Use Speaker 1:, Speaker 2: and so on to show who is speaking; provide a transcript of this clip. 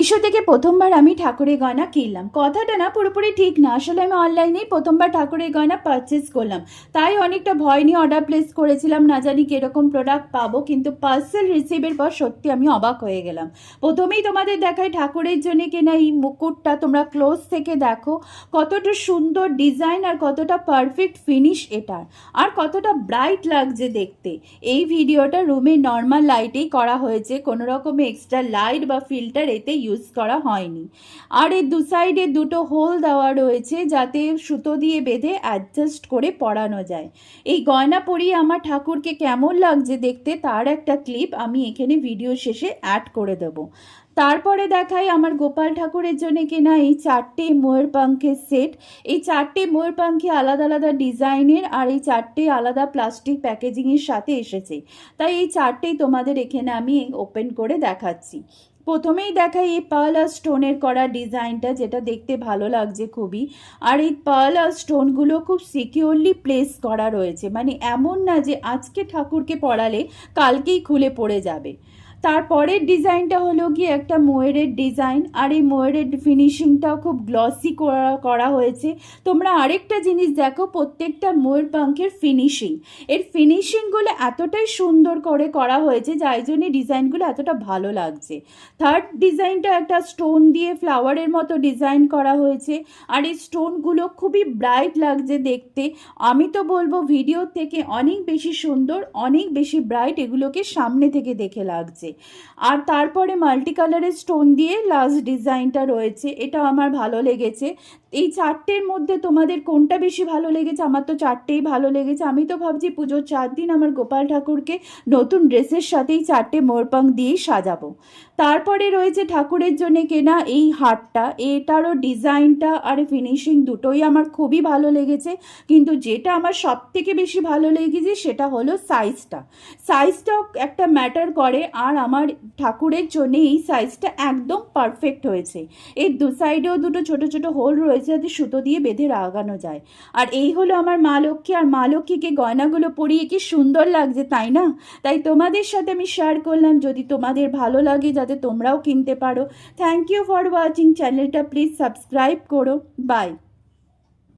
Speaker 1: মিশো থেকে প্রথমবার আমি ঠাকুরের গয়না কিনলাম। কথাটা না পুরোপুরি ঠিক না, আসলে আমি অনলাইনেই প্রথমবার ঠাকুরের গয়না পারচেস করলাম। তাই অনেকটা ভয় নিয়ে অর্ডার প্লেস করেছিলাম, না জানি কীরকম প্রোডাক্ট পাবো, কিন্তু পার্সেল রিসিভের পর সত্যি আমি অবাক হয়ে গেলাম। প্রথমেই তোমাদের দেখাই ঠাকুরের জন্য কেনা এই মুকুটটা, তোমরা ক্লোজ থেকে দেখো কতটা সুন্দর ডিজাইন আর কতটা পারফেক্ট ফিনিশ এটার, আর কতটা ব্রাইট লাগছে দেখতে। এই ভিডিওটা রুমের নর্মাল লাইটেই করা হয়েছে, কোনো রকমের এক্সট্রা লাইট বা ফিল্টার এতে ইউজ করা হয়নি। আর এর দু সাইডে দুটো হোল দেওয়া রয়েছে যাতে সুতো দিয়ে বেঁধে অ্যাডজাস্ট করে পরানো যায়। এই গয়না পরিয়ে আমার ঠাকুরকে কেমন লাগছে দেখতে তার একটা ক্লিপ আমি এখানে ভিডিও শেষে অ্যাড করে দেব। তারপরে দেখাই আমার গোপাল ঠাকুরের জন্য কেনা এই 4টে ময়ূরপাঙ্খের সেট। এই 4টে ময়ূরপাঙ্খি আলাদা আলাদা ডিজাইনের, আর এই 4টে আলাদা প্লাস্টিক প্যাকেজিংয়ের সাথে এসেছে। তাই এই 4টেই তোমাদের এখানে আমি ওপেন করে দেখাচ্ছি। প্রথমেই দেখাই এই পার্ল আর স্টোনের করা ডিজাইনটা, যেটা দেখতে ভালো লাগছে খুবই। আর এই পার্ল আর স্টোনগুলো খুব সিকিউরলি প্লেস করা রয়েছে, মানে এমন না যে আজকে ঠাকুরকে পরালে কালকেই খুলে পড়ে যাবে। তারপরের ডিজাইনটা হলো গিয়ে একটা ময়ূরের ডিজাইন, আর এই ময়ূরের ফিনিশিংটাও খুব গ্লসি করা হয়েছে। তোমরা আরেকটা জিনিস দেখো, প্রত্যেকটা ময়ূর পাঙ্খের ফিনিশিং, এর ফিনিশিংগুলো এতটাই সুন্দর করে করা হয়েছে যার জন্য ডিজাইনগুলো এতটা ভালো লাগছে। থার্ড ডিজাইনটা একটা স্টোন দিয়ে ফ্লাওয়ারের মতো ডিজাইন করা হয়েছে, আর এই স্টোনগুলো খুবই ব্রাইট লাগছে দেখতে। আমি তো বলবো ভিডিও থেকে অনেক বেশি সুন্দর, অনেক বেশি ব্রাইট এগুলোকে সামনে থেকে দেখে লাগছে। আর তারপরে মাল্টি কালারের স্টোন দিয়ে লাস্ট ডিজাইনটা রয়েছে, এটা আমার ভালো লেগেছে। এই 4টের মধ্যে তোমাদের কোনটা বেশি ভালো লেগেছে? আমার তো 4টেই ভালো লেগেছে। আমি তো ভাবছি পুজোর 4 দিন আমার গোপাল ঠাকুরকে নতুন ড্রেসের সাথেই 4টে ময়ূরপাঙ্খ দিয়েই সাজাবো। তারপরে রয়েছে ঠাকুরের জন্য কেনা এই হারটা, এটারও ডিজাইনটা আর ফিনিশিং দুটোই আমার খুবই ভালো লেগেছে। কিন্তু যেটা আমার সব থেকে বেশি ভালো লেগেছে সেটা হলো সাইজটাও একটা ম্যাটার করে, আর আমার ঠাকুরের জন্য এই সাইজটা একদম পারফেক্ট হয়েছে। এর দু সাইডেও দুটো ছোট ছোট হোল রয়েছে যাতে সুতো দিয়ে বেঁধে লাগানো যায়। আর এই হলো আমার মা লক্ষ্মী, আর মা লক্ষ্মীকে গয়নাগুলো পরিয়ে কি সুন্দর লাগছে তাই না? তাই তোমাদের সাথে আমি শেয়ার করলাম, যদি তোমাদের ভালো লাগে যাতে তোমরাও কিনতে পারো। থ্যাংক ইউ ফর ওয়াচিং, চ্যানেলটা প্লিজ সাবস্ক্রাইব করো। বাই।